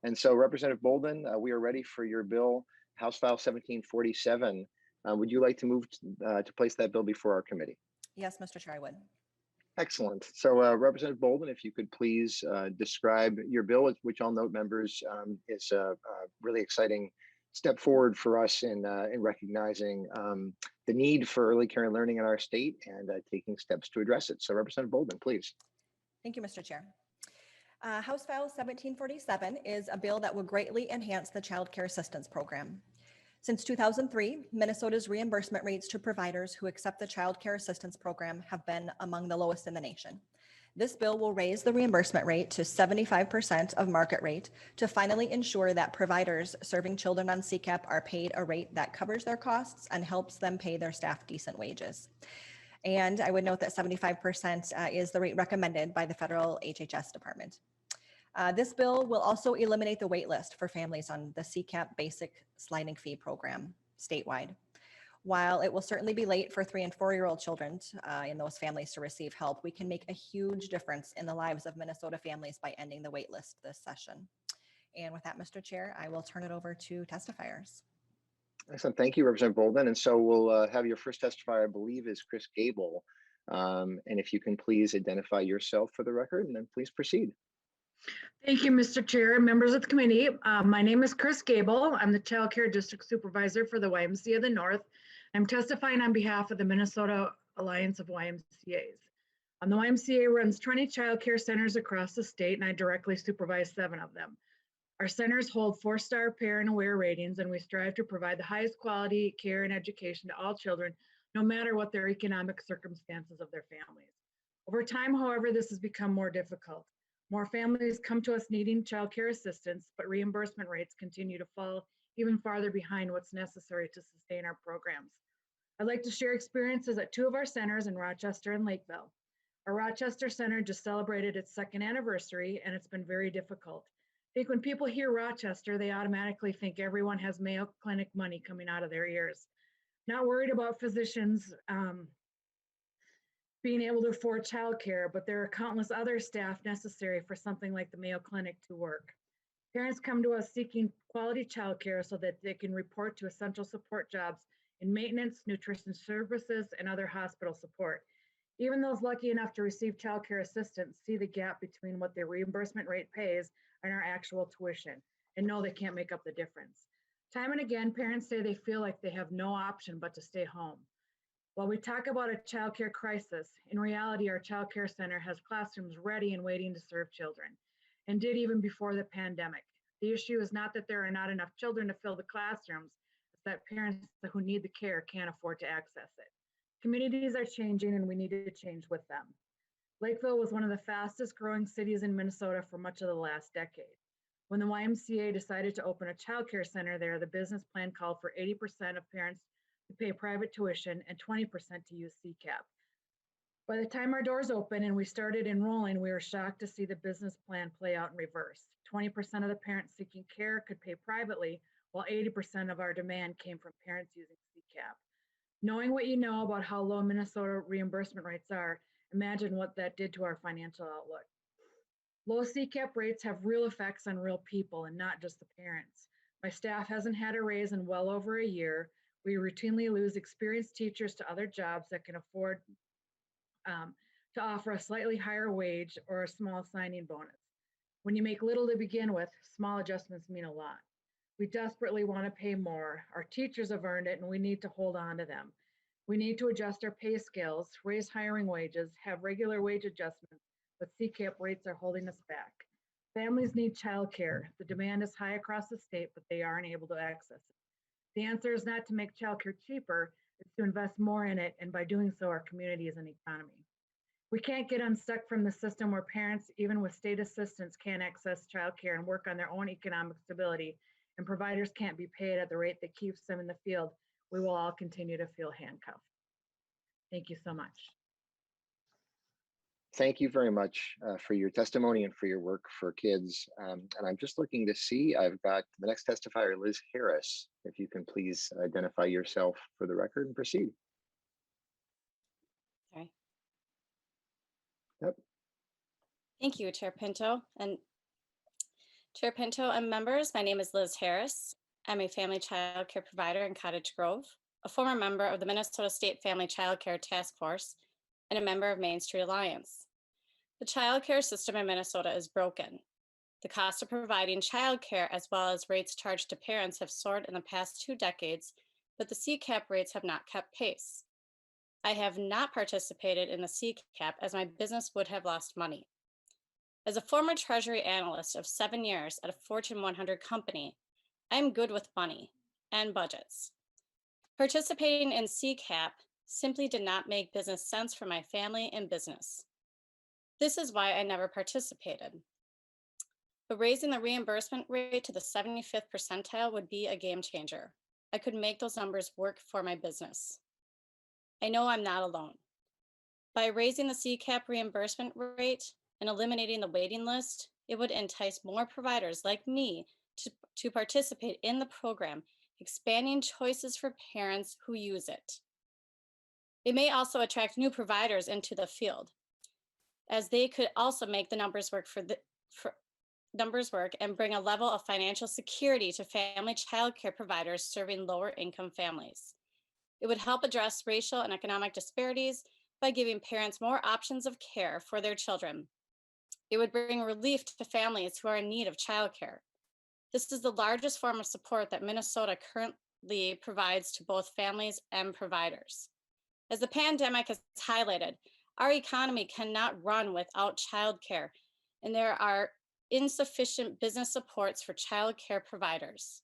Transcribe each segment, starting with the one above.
And so Representative Boldon, we are ready for your bill, House File 1747. Would you like to move to place that bill before our committee? Yes, Mr. Chair, I would. Excellent. So Representative Boldon, if you could please describe your bill, which I'll note, members, is a really exciting step forward for us in recognizing the need for early care and learning in our state and taking steps to address it. So Representative Boldon, please. Thank you, Mr. Chair. House File 1747 is a bill that will greatly enhance the Child Care Assistance Program. Since 2003, Minnesota's reimbursement rates to providers who accept the Child Care Assistance Program have been among the lowest in the nation. This bill will raise the reimbursement rate to 75% of market rate to finally ensure that providers serving children on CCAP are paid a rate that covers their costs and helps them pay their staff decent wages. And I would note that 75% is the rate recommended by the federal HHS department. This bill will also eliminate the wait list for families on the CCAP basic sliding fee program statewide. While it will certainly be late for 3- and 4-year-old children in those families to receive help, we can make a huge difference in the lives of Minnesota families by ending the wait list this session. And with that, Mr. Chair, I will turn it over to testifiers. Excellent. Thank you, Representative Boldon. And so we'll have your first testifier, I believe, is Chris Gable. And if you can please identify yourself for the record, and then please proceed. Thank you, Mr. Chair and members of the committee. My name is Chris Gable. I'm the Child Care District Supervisor for the YMCA of the North. I'm testifying on behalf of the Minnesota Alliance of YMCAs. The YMCA runs 20 child care centers across the state, and I directly supervise 7 of them. Our centers hold 4-star parent aware ratings, and we strive to provide the highest quality care and education to all children, no matter what their economic circumstances of their families. Over time, however, this has become more difficult. More families come to us needing child care assistance, but reimbursement rates continue to fall even farther behind what's necessary to sustain our programs. I'd like to share experiences at 2 of our centers in Rochester and Lakeville. Our Rochester Center just celebrated its 2nd anniversary, and it's been very difficult. I think when people hear Rochester, they automatically think everyone has Mayo Clinic money coming out of their ears. Not worried about physicians being able to afford childcare, but there are countless other staff necessary for something like the Mayo Clinic to work. Parents come to us seeking quality childcare so that they can report to essential support jobs in maintenance, nutrition services, and other hospital support. Even those lucky enough to receive childcare assistance see the gap between what their reimbursement rate pays and our actual tuition, and know they can't make up the difference. Time and again, parents say they feel like they have no option but to stay home. While we talk about a childcare crisis, in reality, our childcare center has classrooms ready and waiting to serve children, and did even before the pandemic. The issue is not that there are not enough children to fill the classrooms, it's that parents who need the care can't afford to access it. Communities are changing, and we need to change with them. Lakeville was one of the fastest growing cities in Minnesota for much of the last decade. When the YMCA decided to open a childcare center there, the business plan called for 80% of parents to pay private tuition and 20% to use CCAP. By the time our doors opened and we started enrolling, we were shocked to see the business plan play out in reverse. 20% of the parents seeking care could pay privately, while 80% of our demand came from parents using CCAP. Knowing what you know about how low Minnesota reimbursement rates are, imagine what that did to our financial outlook. Low CCAP rates have real effects on real people and not just the parents. My staff hasn't had a raise in well over a year. We routinely lose experienced teachers to other jobs that can afford to offer a slightly higher wage or a small signing bonus. When you make little to begin with, small adjustments mean a lot. We desperately want to pay more. Our teachers have earned it, and we need to hold on to them. We need to adjust our pay scales, raise hiring wages, have regular wage adjustments, but CCAP rates are holding us back. Families need childcare. The demand is high across the state, but they aren't able to access it. The answer is not to make childcare cheaper, it's to invest more in it, and by doing so, our communities and economy. We can't get unstuck from the system where parents, even with state assistance, can't access childcare and work on their own economic stability, and providers can't be paid at the rate that keeps them in the field. We will all continue to feel handcuffed. Thank you so much. Thank you very much for your testimony and for your work for kids. And I'm just looking to see, I've got the next testifier, Liz Harris. If you can please identify yourself for the record and proceed. Sorry. Yep. Thank you, Chair Pinto. And Chair Pinto and members, my name is Liz Harris. I'm a family child care provider in Cottage Grove, a former member of the Minnesota State Family Child Care Task Force, and a member of Main Street Alliance. The child care system in Minnesota is broken. The cost of providing child care as well as rates charged to parents have soared in the past 2 decades, but the CCAP rates have not kept pace. I have not participated in the CCAP as my business would have lost money. As a former Treasury analyst of 7 years at a Fortune 100 company, I am good with money and budgets. Participating in CCAP simply did not make business sense for my family and business. This is why I never participated. But raising the reimbursement rate to the 75th percentile would be a game changer. I could make those numbers work for my business. I know I'm not alone. By raising the CCAP reimbursement rate and eliminating the waiting list, it would entice more providers like me to participate in the program, expanding choices for parents who use it. It may also attract new providers into the field, as they could also make the numbers work and bring a level of financial security to family child care providers serving lower income families. It would help address racial and economic disparities by giving parents more options of care for their children. It would bring relief to families who are in need of childcare. This is the largest form of support that Minnesota currently provides to both families and providers. As the pandemic has highlighted, our economy cannot run without childcare, and there are insufficient business supports for childcare providers.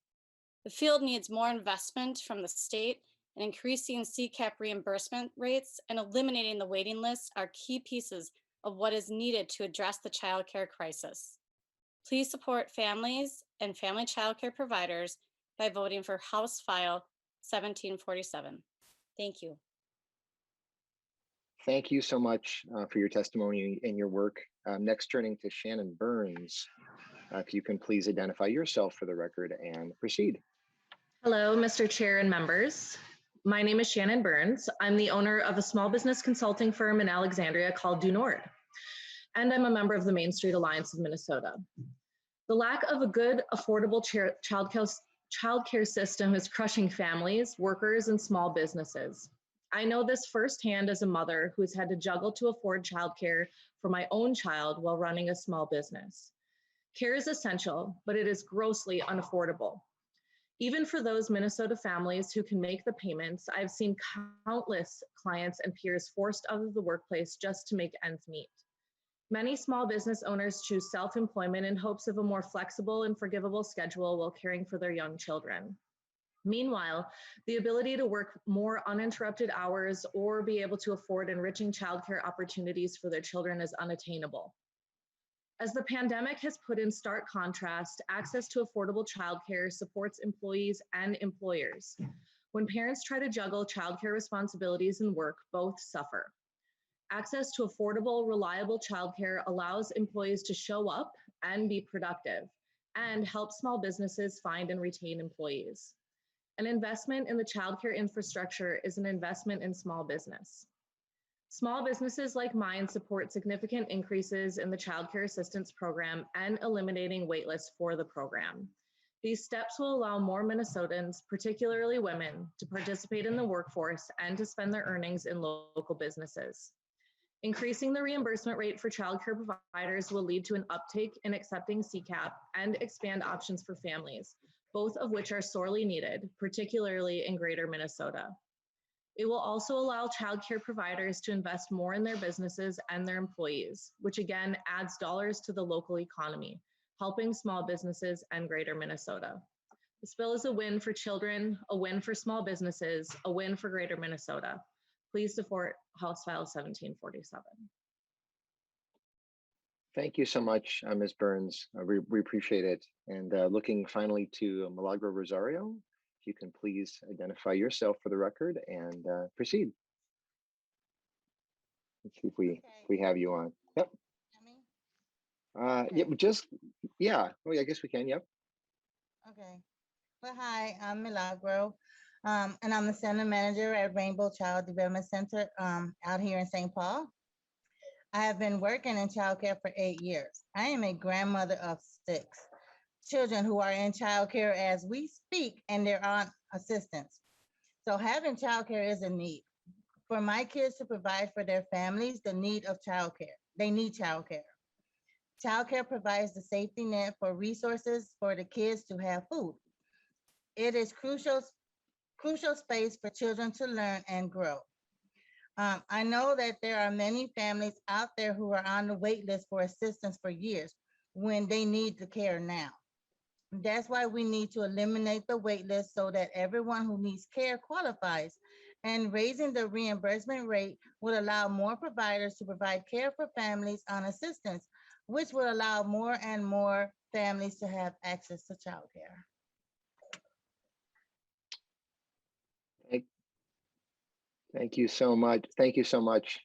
The field needs more investment from the state, and increasing CCAP reimbursement rates and eliminating the waiting list are key pieces of what is needed to address the childcare crisis. Please support families and family childcare providers by voting for House File 1747. Thank you. Thank you so much for your testimony and your work. Next, turning to Shannon Burns. If you can please identify yourself for the record and proceed. Hello, Mr. Chair and members. My name is Shannon Burns. I'm the owner of a small business consulting firm in Alexandria called Due Nord, and I'm a member of the Main Street Alliance of Minnesota. The lack of a good, affordable childcare system is crushing families, workers, and small businesses. I know this firsthand as a mother who's had to juggle to afford childcare for my own child while running a small business. Care is essential, but it is grossly unaffordable. Even for those Minnesota families who can make the payments, I've seen countless clients and peers forced out of the workplace just to make ends meet. Many small business owners choose self-employment in hopes of a more flexible and forgivable schedule while caring for their young children. Meanwhile, the ability to work more uninterrupted hours or be able to afford enriching childcare opportunities for their children is unattainable. As the pandemic has put in stark contrast, access to affordable childcare supports employees and employers. When parents try to juggle childcare responsibilities and work, both suffer. Access to affordable, reliable childcare allows employees to show up and be productive, and help small businesses find and retain employees. An investment in the childcare infrastructure is an investment in small business. Small businesses like mine support significant increases in the childcare assistance program and eliminating waitlists for the program. These steps will allow more Minnesotans, particularly women, to participate in the workforce and to spend their earnings in local businesses. Increasing the reimbursement rate for childcare providers will lead to an uptake in accepting CCAP and expand options for families, both of which are sorely needed, particularly in greater Minnesota. It will also allow childcare providers to invest more in their businesses and their employees, which again adds dollars to the local economy, helping small businesses and greater Minnesota. This bill is a win for children, a win for small businesses, a win for greater Minnesota. Please support House File 1747. Thank you so much, Ms. Burns. We appreciate it. And looking finally to Milagro Rosario, if you can please identify yourself for the record and proceed. Let's see if we have you on. Yep. Yeah. Oh, yeah, I guess we can. Yep. Okay. Well, hi, I'm Milagro, and I'm the center manager at Rainbow Child Development Center out here in St. Paul. I have been working in childcare for 8 years. I am a grandmother of 6. children who are in childcare as we speak, and there aren't assistants. So having childcare is a need. For my kids to provide for their families, the need of childcare. They need childcare. Childcare provides the safety net for resources for the kids to have food. It is crucial space for children to learn and grow. I know that there are many families out there who are on the wait list for assistance for years when they need the care now. That's why we need to eliminate the wait list so that everyone who needs care qualifies. And raising the reimbursement rate would allow more providers to provide care for families on assistance, which will allow more and more families to have access to childcare. Thank you so much. Thank you so much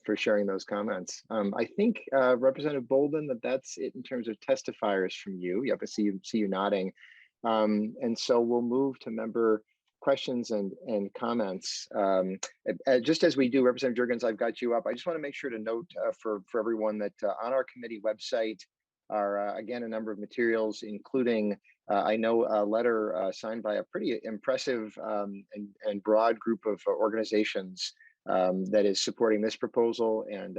for sharing those comments. I think Representative Boldon, that's it in terms of testifiers from you. Yep, I see you nodding. And so we'll move to member questions and comments. Just as we do, Representative Jurgens, I've got you up. I just want to make sure to note for everyone that on our committee website are again a number of materials, including I know a letter signed by a pretty impressive and broad group of organizations that is supporting this proposal and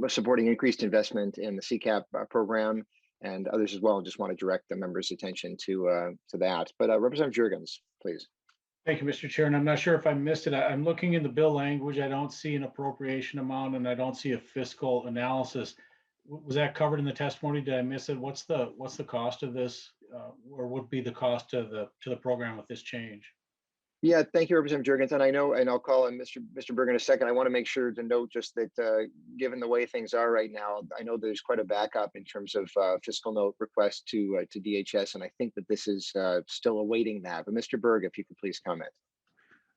supporting increased investment in the CCAP program, and others as well. Just want to direct the members' attention to that. But Representative Jurgens, please. Thank you, Mr. Chair. And I'm not sure if I missed it. I'm looking in the bill language. I don't see an appropriation amount, and I don't see a fiscal analysis. Was that covered in the testimony? Did I miss it? What's the cost of this, or would be the cost to the program with this change? Yeah, thank you, Representative Jurgens. And I know, and I'll call on Mr. Berg in a second. I want to make sure to note just that given the way things are right now, I know there's quite a backup in terms of fiscal note request to DHS, and I think that this is still awaiting that. But Mr. Berg, if you could please comment.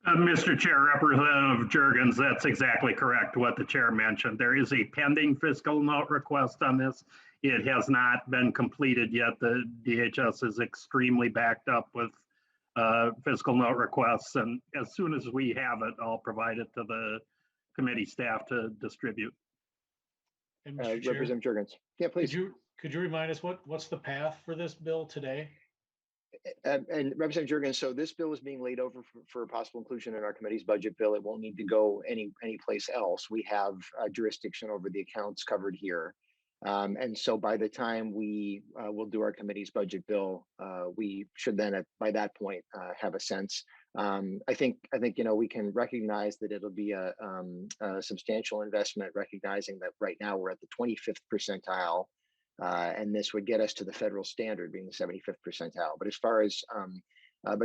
Mr. Chair, Representative Jurgens, that's exactly correct what the chair mentioned. There is a pending fiscal note request on this. It has not been completed yet. The DHS is extremely backed up with fiscal note requests, and as soon as we have it, I'll provide it to the committee staff to distribute. And Mr. Chair, Representative Jurgens. Yeah, please. Could you remind us what's the path for this bill today? And Representative Jurgens, so this bill is being laid over for possible inclusion in our committee's budget bill. It won't need to go any place else. We have jurisdiction over the accounts covered here. And so by the time we will do our committee's budget bill, we should then by that point have a sense. I think we can recognize that it'll be a substantial investment, recognizing that right now we're at the 25th percentile. And this would get us to the federal standard being the 75th percentile. But as far as,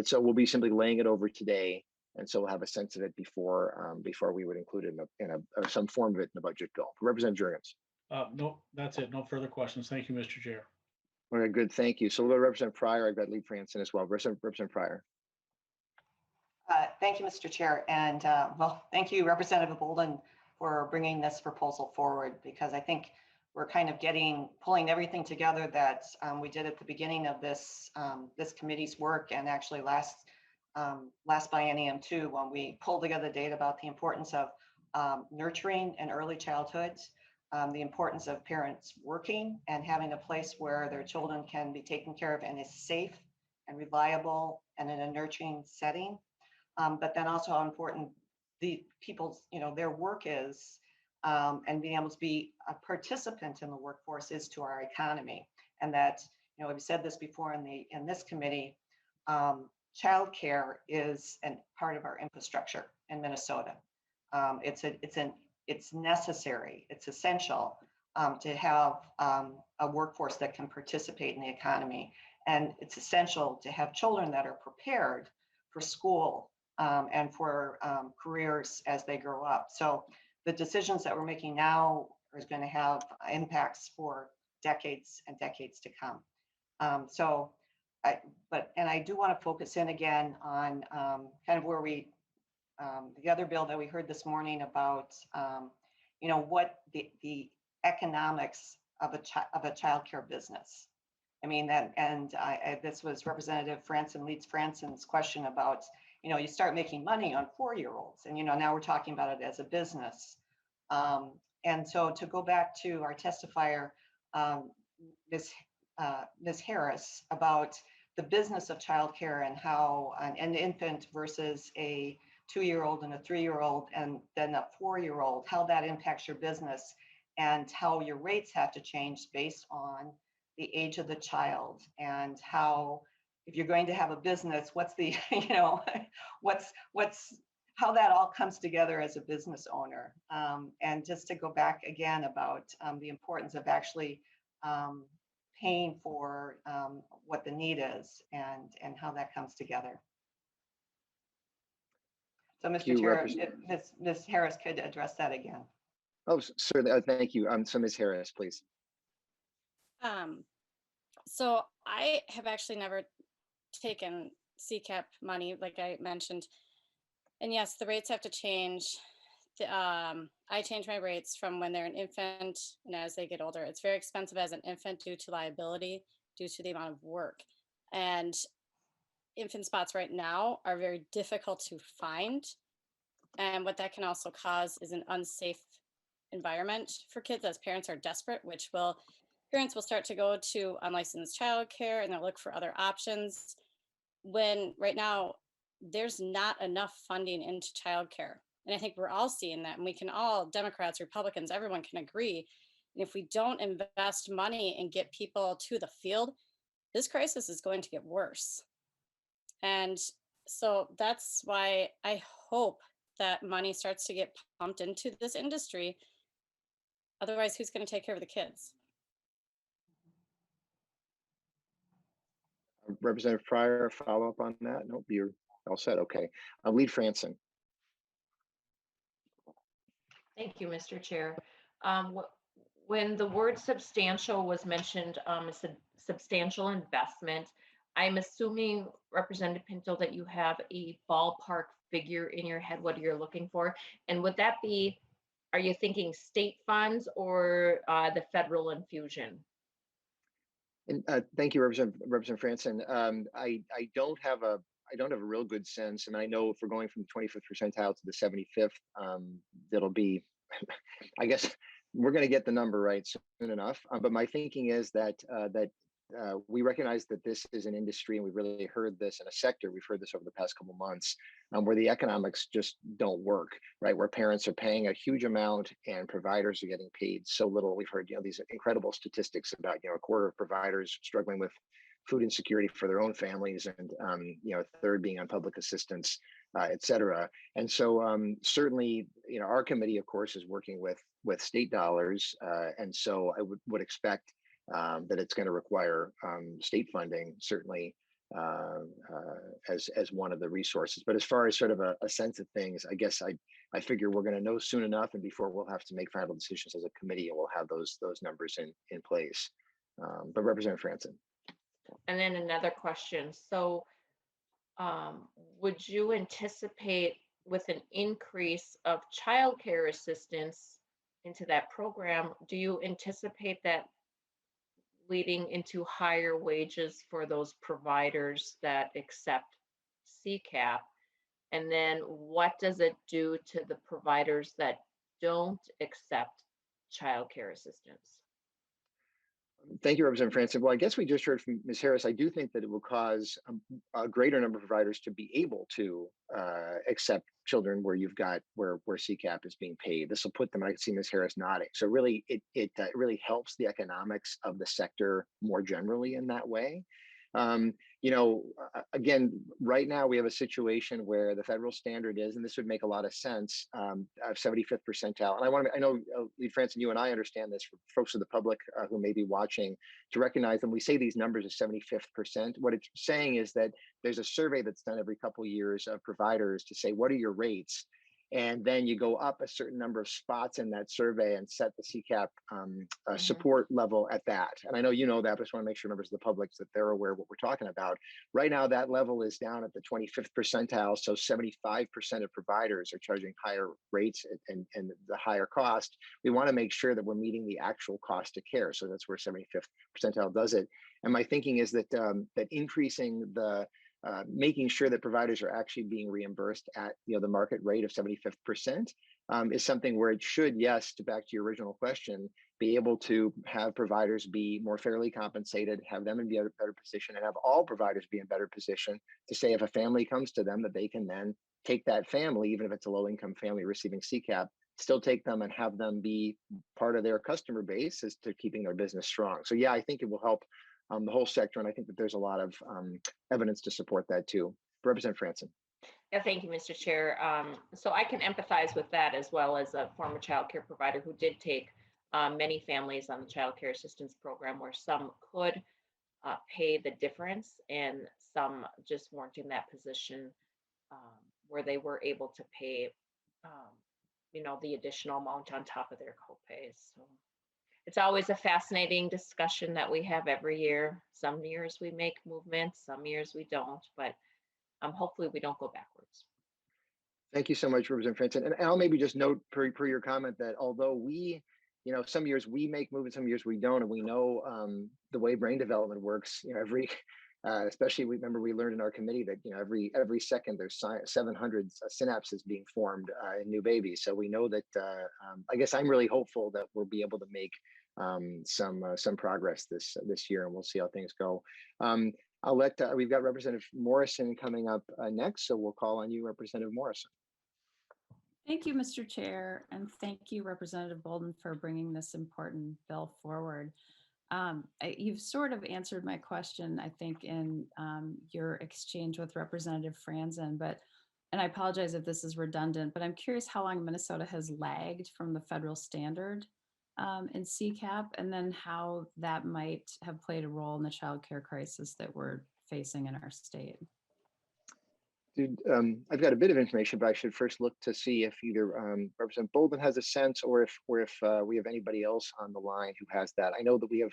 so we'll be simply laying it over today. And so we'll have a sense of it before we would include it in some form of it in the budget bill. Representative Jurgens. No, that's it. No further questions. Thank you, Mr. Chair. Okay, good. Thank you. So we'll go to Representative Pryor. I've got Lee Franson as well. Representative Pryor. Thank you, Mr. Chair. And well, thank you, Representative Boldon, for bringing this proposal forward, because I think we're kind of pulling everything together that we did at the beginning of this committee's work, and actually last biennium too, when we pulled together data about the importance of nurturing and early childhood, the importance of parents working and having a place where their children can be taken care of and is safe and reliable and in a nurturing setting. But then also how important the people's, their work is, and being able to be a participant in the workforce is to our economy. And that, we've said this before in this committee, childcare is a part of our infrastructure in Minnesota. It's necessary, it's essential to have a workforce that can participate in the economy. And it's essential to have children that are prepared for school and for careers as they grow up. So the decisions that we're making now is going to have impacts for decades and decades to come. I do want to focus in again on kind of where the other bill that we heard this morning about, what the economics of a childcare business. I mean, this was Representative Leeds Franson's question about, you start making money on 4-year-olds, and now we're talking about it as a business. And so to go back to our testifier, Ms. Ms. Harris about the business of childcare and how an infant versus a 2-year-old and a 3-year-old and then a 4-year-old, how that impacts your business and how your rates have to change based on the age of the child and how, if you're going to have a business, what's the, how that all comes together as a business owner. And just to go back again about the importance of actually paying for what the need is and how that comes together. So Mr. Chair, if Ms. Harris could address that again. Oh, certainly. Thank you. So Ms. Harris, please. So I have actually never taken CCAP money, like I mentioned. And yes, the rates have to change. I change my rates from when they're an infant and as they get older. It's very expensive as an infant due to liability, due to the amount of work. And infant spots right now are very difficult to find. And what that can also cause is an unsafe environment for kids as parents are desperate, parents will start to go to unlicensed childcare and they'll look for other options when right now there's not enough funding into childcare. And I think we're all seeing that, and we can all, Democrats, Republicans, everyone can agree. And if we don't invest money and get people to the field, this crisis is going to get worse. And so that's why I hope that money starts to get pumped into this industry. Otherwise, who's going to take care of the kids? Representative Pryor, follow up on that? Nope, you're all set. Okay. Lead Franson. Thank you, Mr. Chair. When the word substantial was mentioned, it's a substantial investment. I'm assuming, Representative Pinto, that you have a ballpark figure in your head, what you're looking for. And would that be, are you thinking state funds or the federal infusion? And thank you, Representative Franson. I don't have a real good sense, and I know if we're going from the 25th percentile to the 75th, that'll be, I guess we're going to get the number right soon enough. But my thinking is that we recognize that this is an industry, and we've really heard this in a sector. We've heard this over the past couple of months, where the economics just don't work, right? Where parents are paying a huge amount and providers are getting paid so little. We've heard, these incredible statistics about, a quarter of providers struggling with food insecurity for their own families, and a third being on public assistance, et cetera. And so certainly, our committee, of course, is working with state dollars, and so I would expect that it's going to require state funding, certainly, as one of the resources. But as far as sort of a sense of things, I guess I figure we're going to know soon enough, and before we'll have to make final decisions as a committee, and we'll have those numbers in place. But Representative Franson. And then another question. So would you anticipate, with an increase of childcare assistance into that program, do you anticipate that leading into higher wages for those providers that accept CCAP? And then what does it do to the providers that don't accept childcare assistance? Thank you, Representative Franson. Well, I guess we just heard from Ms. Harris. I do think that it will cause a greater number of providers to be able to accept children where CCAP is being paid. This will put them, I can see Ms. Harris nodding. So really, it really helps the economics of the sector more generally in that way. Again, right now we have a situation where the federal standard is, and this would make a lot of sense, 75th percentile. And I know, Lead Franson, you and I understand this for folks of the public who may be watching, to recognize when we say these numbers of 75th percent, what it's saying is that there's a survey that's done every couple of years of providers to say, what are your rates? And then you go up a certain number of spots in that survey and set the CCAP support level at that. And I know you know that, but I just want to make sure members of the public that they're aware of what we're talking about. Right now, that level is down at the 25th percentile. So 75% of providers are charging higher rates and the higher cost. We want to make sure that we're meeting the actual cost of care. So that's where 75th percentile does it. And my thinking is that that increasing making sure that providers are actually being reimbursed at the market rate of 75th percent is something where it should, yes, back to your original question, be able to have providers be more fairly compensated, have them in a better position, and have all providers be in better position to say if a family comes to them that they can then take that family, even if it's a low-income family receiving CCAP, still take them and have them be part of their customer base as to keeping their business strong. So yeah, I think it will help the whole sector, and I think that there's a lot of evidence to support that too. Representative Franson. Yeah, thank you, Mr. Chair. So I can empathize with that as well as a former child care provider who did take many families on the child care assistance program where some could pay the difference and some just weren't in that position where they were able to pay, the additional amount on top of their copays. So it's always a fascinating discussion that we have every year. Some years we make movements, some years we don't, but hopefully we don't go backwards. Thank you so much, Representative Franson. And I'll maybe just note per your comment that although we, some years we make movements, some years we don't, and we know the way brain development works, every, especially we learned in our committee that, every second there's 700 synapses being formed in new babies. So we know that, I guess I'm really hopeful that we'll be able to make some progress this year, and we'll see how things go. We've got Representative Morrison coming up next, so we'll call on you, Representative Morrison. Thank you, Mr. Chair, and thank you, Representative Boldon, for bringing this important bill forward. You've sort of answered my question, I think, in your exchange with Representative Franson, and I apologize if this is redundant, but I'm curious how long Minnesota has lagged from the federal standard in CCAP, and then how that might have played a role in the child care crisis that we're facing in our state. Dude, I've got a bit of information, but I should first look to see if either Representative Boldon has a sense, or if we have anybody else on the line who has that. I know that we have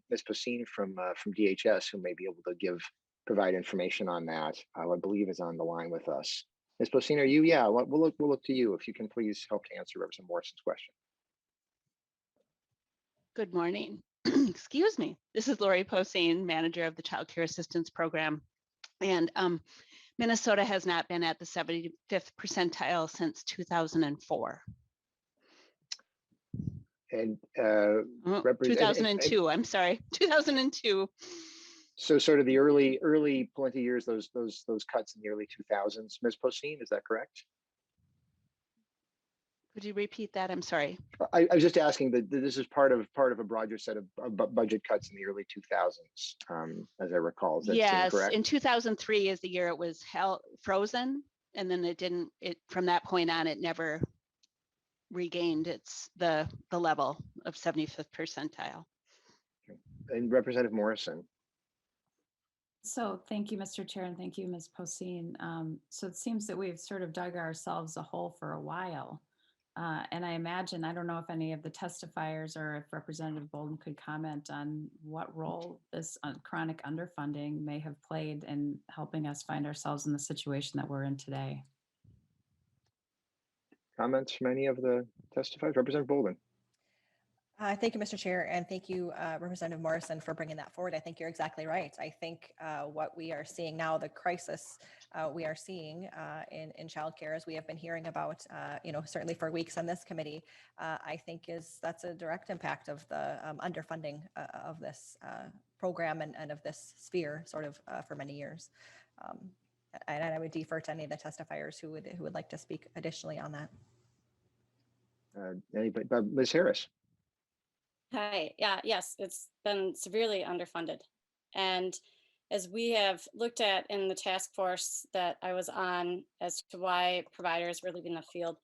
Ms. Poseen from DHS who may be able to provide information on that. I believe is on the line with us. Ms. Poseen, are you? Yeah, we'll look to you if you can please help to answer Representative Morrison's question. Good morning. Excuse me. This is Lori Poseen, manager of the Child Care Assistance Program, and Minnesota has not been at the 75th percentile since 2004. And 2002. I'm sorry, 2002. So sort of the early 20 years, those cuts in the early 2000s. Ms. Poseen, is that correct? Could you repeat that? I'm sorry. I was just asking that this is part of a broader set of budget cuts in the early 2000s, as I recall. Is that yes, correct? In 2003 is the year it was frozen, and then from that point on, it never regained the level of 75th percentile. And Representative Morrison. So thank you, Mr. Chair, and thank you, Ms. Poseen. So it seems that we've sort of dug ourselves a hole for a while. And I imagine, I don't know if any of the testifiers or if Representative Boldon could comment on what role this chronic underfunding may have played in helping us find ourselves in the situation that we're in today. Comments from any of the testifiers? Representative Boldon. Thank you, Mr. Chair, and thank you, Representative Morrison, for bringing that forward. I think you're exactly right. I think what we are seeing now, the crisis we are seeing in childcare, as we have been hearing about, certainly for weeks on this committee, I think that's a direct impact of the underfunding of this program and of this sphere, sort of for many years. And I would defer to any of the testifiers who would like to speak additionally on that. Anybody? Ms. Harris. Hi, yes, it's been severely underfunded. And as we have looked at in the task force that I was on as to why providers were leaving the field,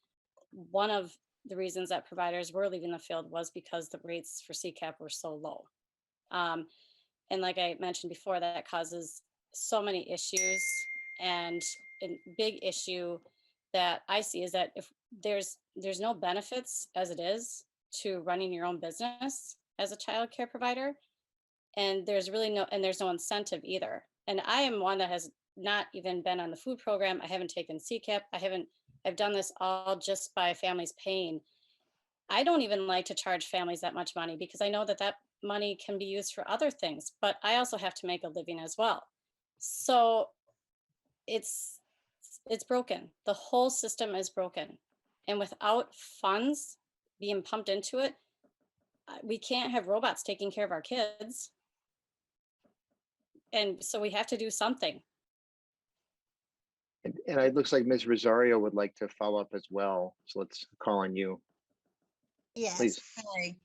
one of the reasons that providers were leaving the field was because the rates for CCAP were so low. And like I mentioned before, that causes so many issues. And a big issue that I see is that if there's no benefits as it is to running your own business as a child care provider, and there's no incentive either. And I am one that has not even been on the food program. I haven't taken CCAP. I've done this all just by families paying. I don't even like to charge families that much money because I know that money can be used for other things, but I also have to make a living as well. So it's broken. The whole system is broken. And without funds being pumped into it, we can't have robots taking care of our kids. And so we have to do something. And it looks like Ms. Rosario would like to follow up as well. So let's call on you. Yes, Please. hi.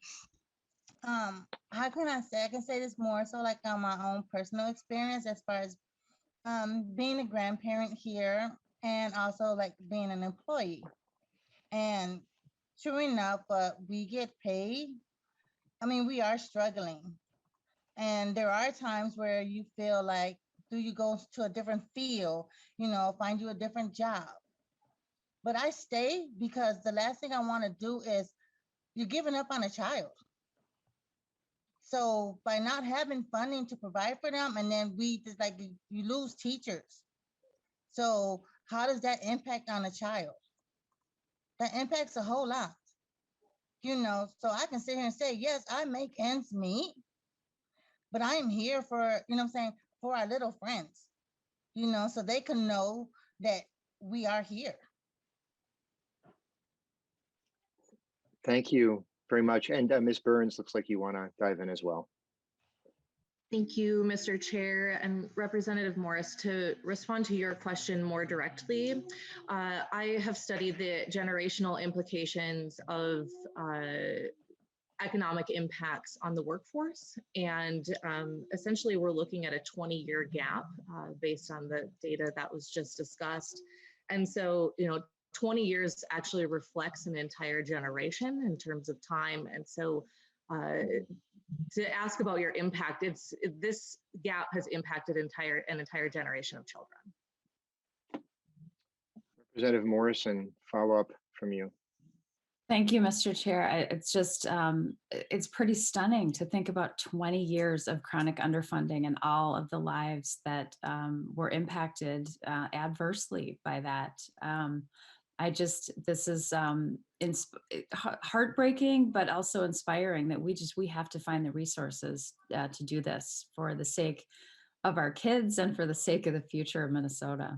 How can I say? I can say this more so like on my own personal experience as far as being a grandparent here and also like being an employee. And true enough, we get paid. I mean, we are struggling. And there are times where you feel like, do you go to a different field, find you a different job? But I stay because the last thing I want to do is you're giving up on a child. So by not having funding to provide for them, and then we just like you lose teachers. So how does that impact on a child? That impacts a whole lot. So I can sit here and say, yes, I make ends meet, but I am here for, for our little friends, so they can know that we are here. Thank you very much. And Ms. Burns, looks like you want to dive in as well. Thank you, Mr. Chair and Representative Morris. To respond to your question more directly, I have studied the generational implications of economic impacts on the workforce. And essentially, we're looking at a 20-year gap based on the data that was just discussed. And so, 20 years actually reflects an entire generation in terms of time. And so to ask about your impact, this gap has impacted an entire generation of children. Representative Morrison, follow up from you. Thank you, Mr. Chair. It's just, it's pretty stunning to think about 20 years of chronic underfunding and all of the lives that were impacted adversely by that. This is heartbreaking, but also inspiring that we have to find the resources to do this for the sake of our kids and for the sake of the future of Minnesota.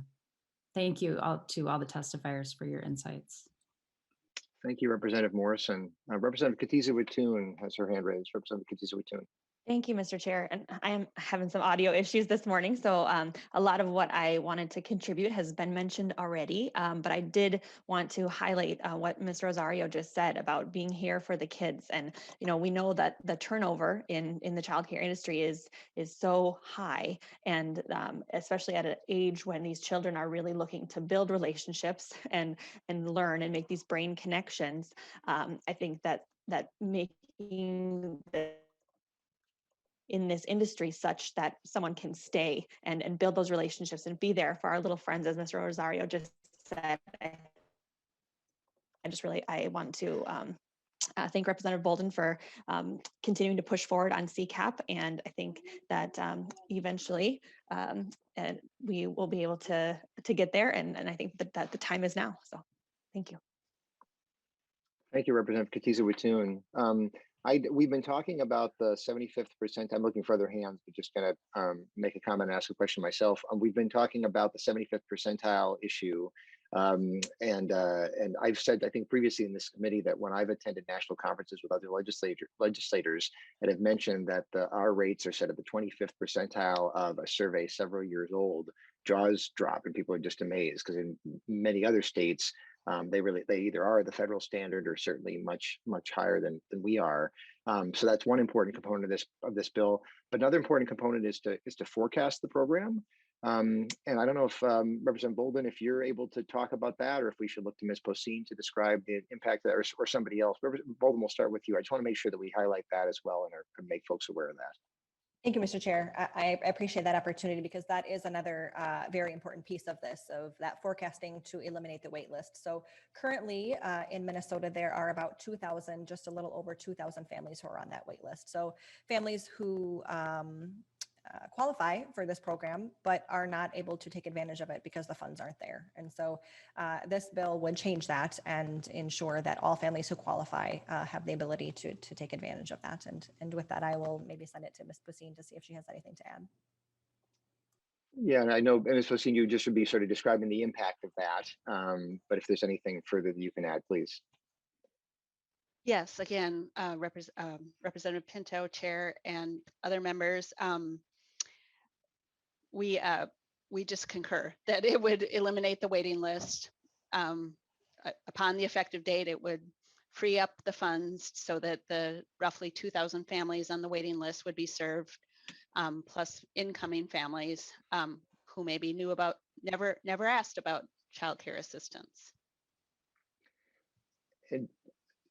Thank you to all the testifiers for your insights. Thank you, Representative Morrison. Representative Katiza-Watoon has her hand raised. Representative Katiza-Watoon. Thank you, Mr. Chair. And I am having some audio issues this morning, so a lot of what I wanted to contribute has been mentioned already, but I did want to highlight what Ms. Rosario just said about being here for the kids. And, we know that the turnover in the childcare industry is so high, and especially at an age when these children are really looking to build relationships and learn and make these brain connections. I think that making in this industry such that someone can stay and build those relationships and be there for our little friends, as Mr. Rosario just said. I want to thank Representative Boldon for continuing to push forward on CCAP, and I think that eventually and we will be able to get there, and I think that the time is now. So thank you. Thank you, Representative Katiza-Watoon. We've been talking about the 75th percentile. I'm looking for other hands, but just going to make a comment and ask a question myself. We've been talking about the 75th percentile issue. And I've said, I think previously in this committee, that when I've attended national conferences with other legislators that have mentioned that our rates are set at the 25th percentile of a survey several years old, jaws drop and people are just amazed, because in many other states, they either are the federal standard or certainly much higher than we are. So that's one important component of this bill. But another important component is to forecast the program. And I don't know if Representative Boldon, if you're able to talk about that, or if we should look to Ms. Poseen to describe the impact of that, or somebody else. Representative Boldon, we'll start with you. I just want to make sure that we highlight that as well and make folks aware of that. Thank you, Mr. Chair. I appreciate that opportunity, because that is another very important piece of this, of that forecasting to eliminate the wait list. So currently in Minnesota, there are about 2,000, just a little over 2,000 families who are on that wait list. So families who qualify for this program, but are not able to take advantage of it because the funds aren't there. And so this bill would change that and ensure that all families who qualify have the ability to take advantage of that. And with that, I will maybe send it to Ms. Poseen to see if she has anything to add. Yeah, and I know, Ms. Poseen, you just would be sort of describing the impact of that. But if there's anything further that you can add, please. Yes, again, Representative Pinto, Chair, and other members, we just concur that it would eliminate the waiting list. Upon the effective date, it would free up the funds so that the roughly 2,000 families on the waiting list would be served, plus incoming families who maybe knew about, never asked about childcare assistance. And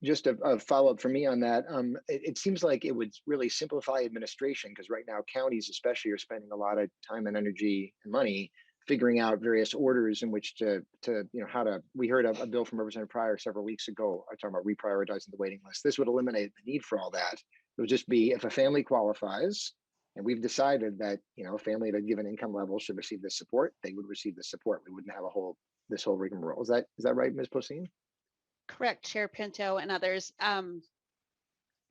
just a follow-up for me on that. It seems like it would really simplify administration, because right now counties especially are spending a lot of time and energy and money figuring out various orders in which to how to. We heard a bill from Representative Pryor several weeks ago talking about reprioritizing the waiting list. This would eliminate the need for all that. It would just be if a family qualifies, and we've decided that a family at a given income level should receive this support, they would receive the support. We wouldn't have this whole rigmarole. Is that right, Ms. Poseen? Correct, Chair Pinto and others.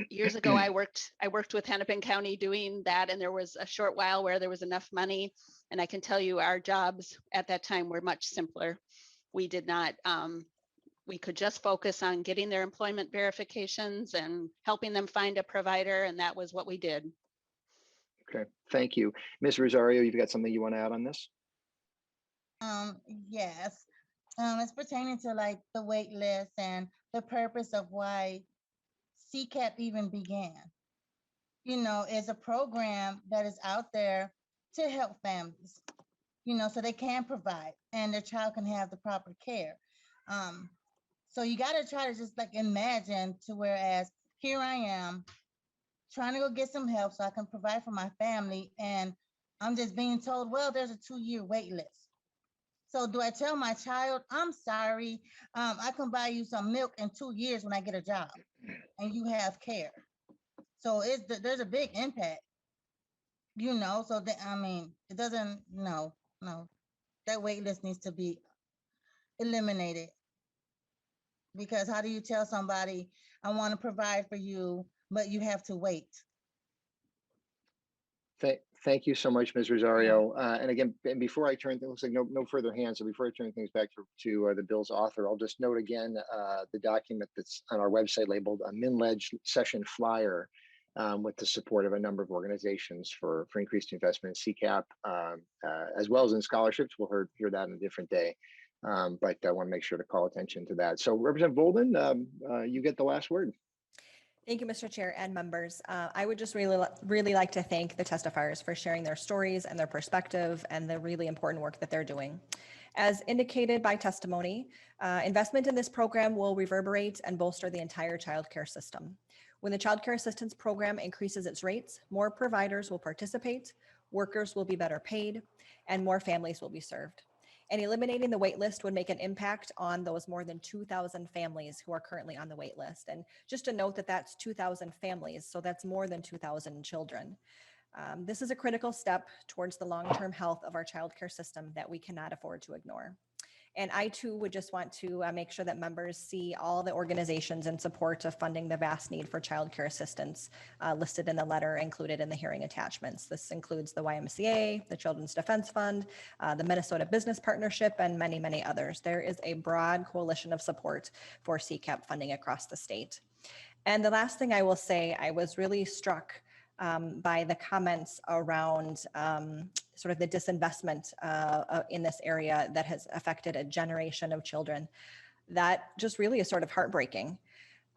Years ago, I worked with Hennepin County doing that, and there was a short while where there was enough money. And I can tell you our jobs at that time were much simpler. We did not, we could just focus on getting their employment verifications and helping them find a provider, and that was what we did. Okay, thank you. Ms. Rosario, you've got something you want to add on this? Yes. It's pertaining to like the wait list and the purpose of why CCAP even began. Is a program that is out there to help families, so they can provide and their child can have the proper care. So you got to try to just like imagine to whereas here I am trying to go get some help so I can provide for my family, and I'm just being told, well, there's a 2-year wait list. So do I tell my child, I'm sorry, I can buy you some milk in 2 years when I get a job and you have care? So there's a big impact, so it doesn't, no, that wait list needs to be eliminated. Because how do you tell somebody, I want to provide for you, but you have to wait? Thank you so much, Ms. Rosario. And again, and before I turn, it looks like no further hands. So before I turn things back to the bill's author, I'll just note again the document that's on our website labeled a MinLeg session flyer with the support of a number of organizations for increased investment in CCAP, as well as in scholarships. We'll hear that on a different day. But I want to make sure to call attention to that. So Representative Boldon, you get the last word. Thank you, Mr. Chair and members. I would just really like to thank the testifiers for sharing their stories and their perspective and the really important work that they're doing. As indicated by testimony, investment in this program will reverberate and bolster the entire childcare system. When the childcare assistance program increases its rates, more providers will participate, workers will be better paid, and more families will be served. And eliminating the wait list would make an impact on those more than 2,000 families who are currently on the wait list. And just to note that that's 2,000 families, so that's more than 2,000 children. This is a critical step towards the long-term health of our childcare system that we cannot afford to ignore. And I too would just want to make sure that members see all the organizations in support of funding the vast need for childcare assistance listed in the letter included in the hearing attachments. This includes the YMCA, the Children's Defense Fund, the Minnesota Business Partnership, and many, many others. There is a broad coalition of support for CCAP funding across the state. And the last thing I will say, I was really struck by the comments around sort of the disinvestment in this area that has affected a generation of children. That just really is sort of heartbreaking.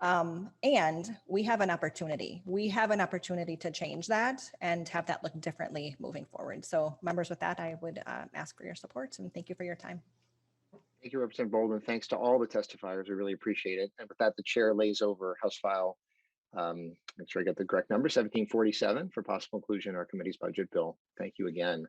And we have an opportunity. We have an opportunity to change that and have that look differently moving forward. So members, with that, I would ask for your support and thank you for your time. Thank you, Representative Boldon. Thanks to all the testifiers. We really appreciate it. And with that, the chair lays over House File, make sure I get the correct number, 1747 for possible inclusion in our committee's budget bill. Thank you again.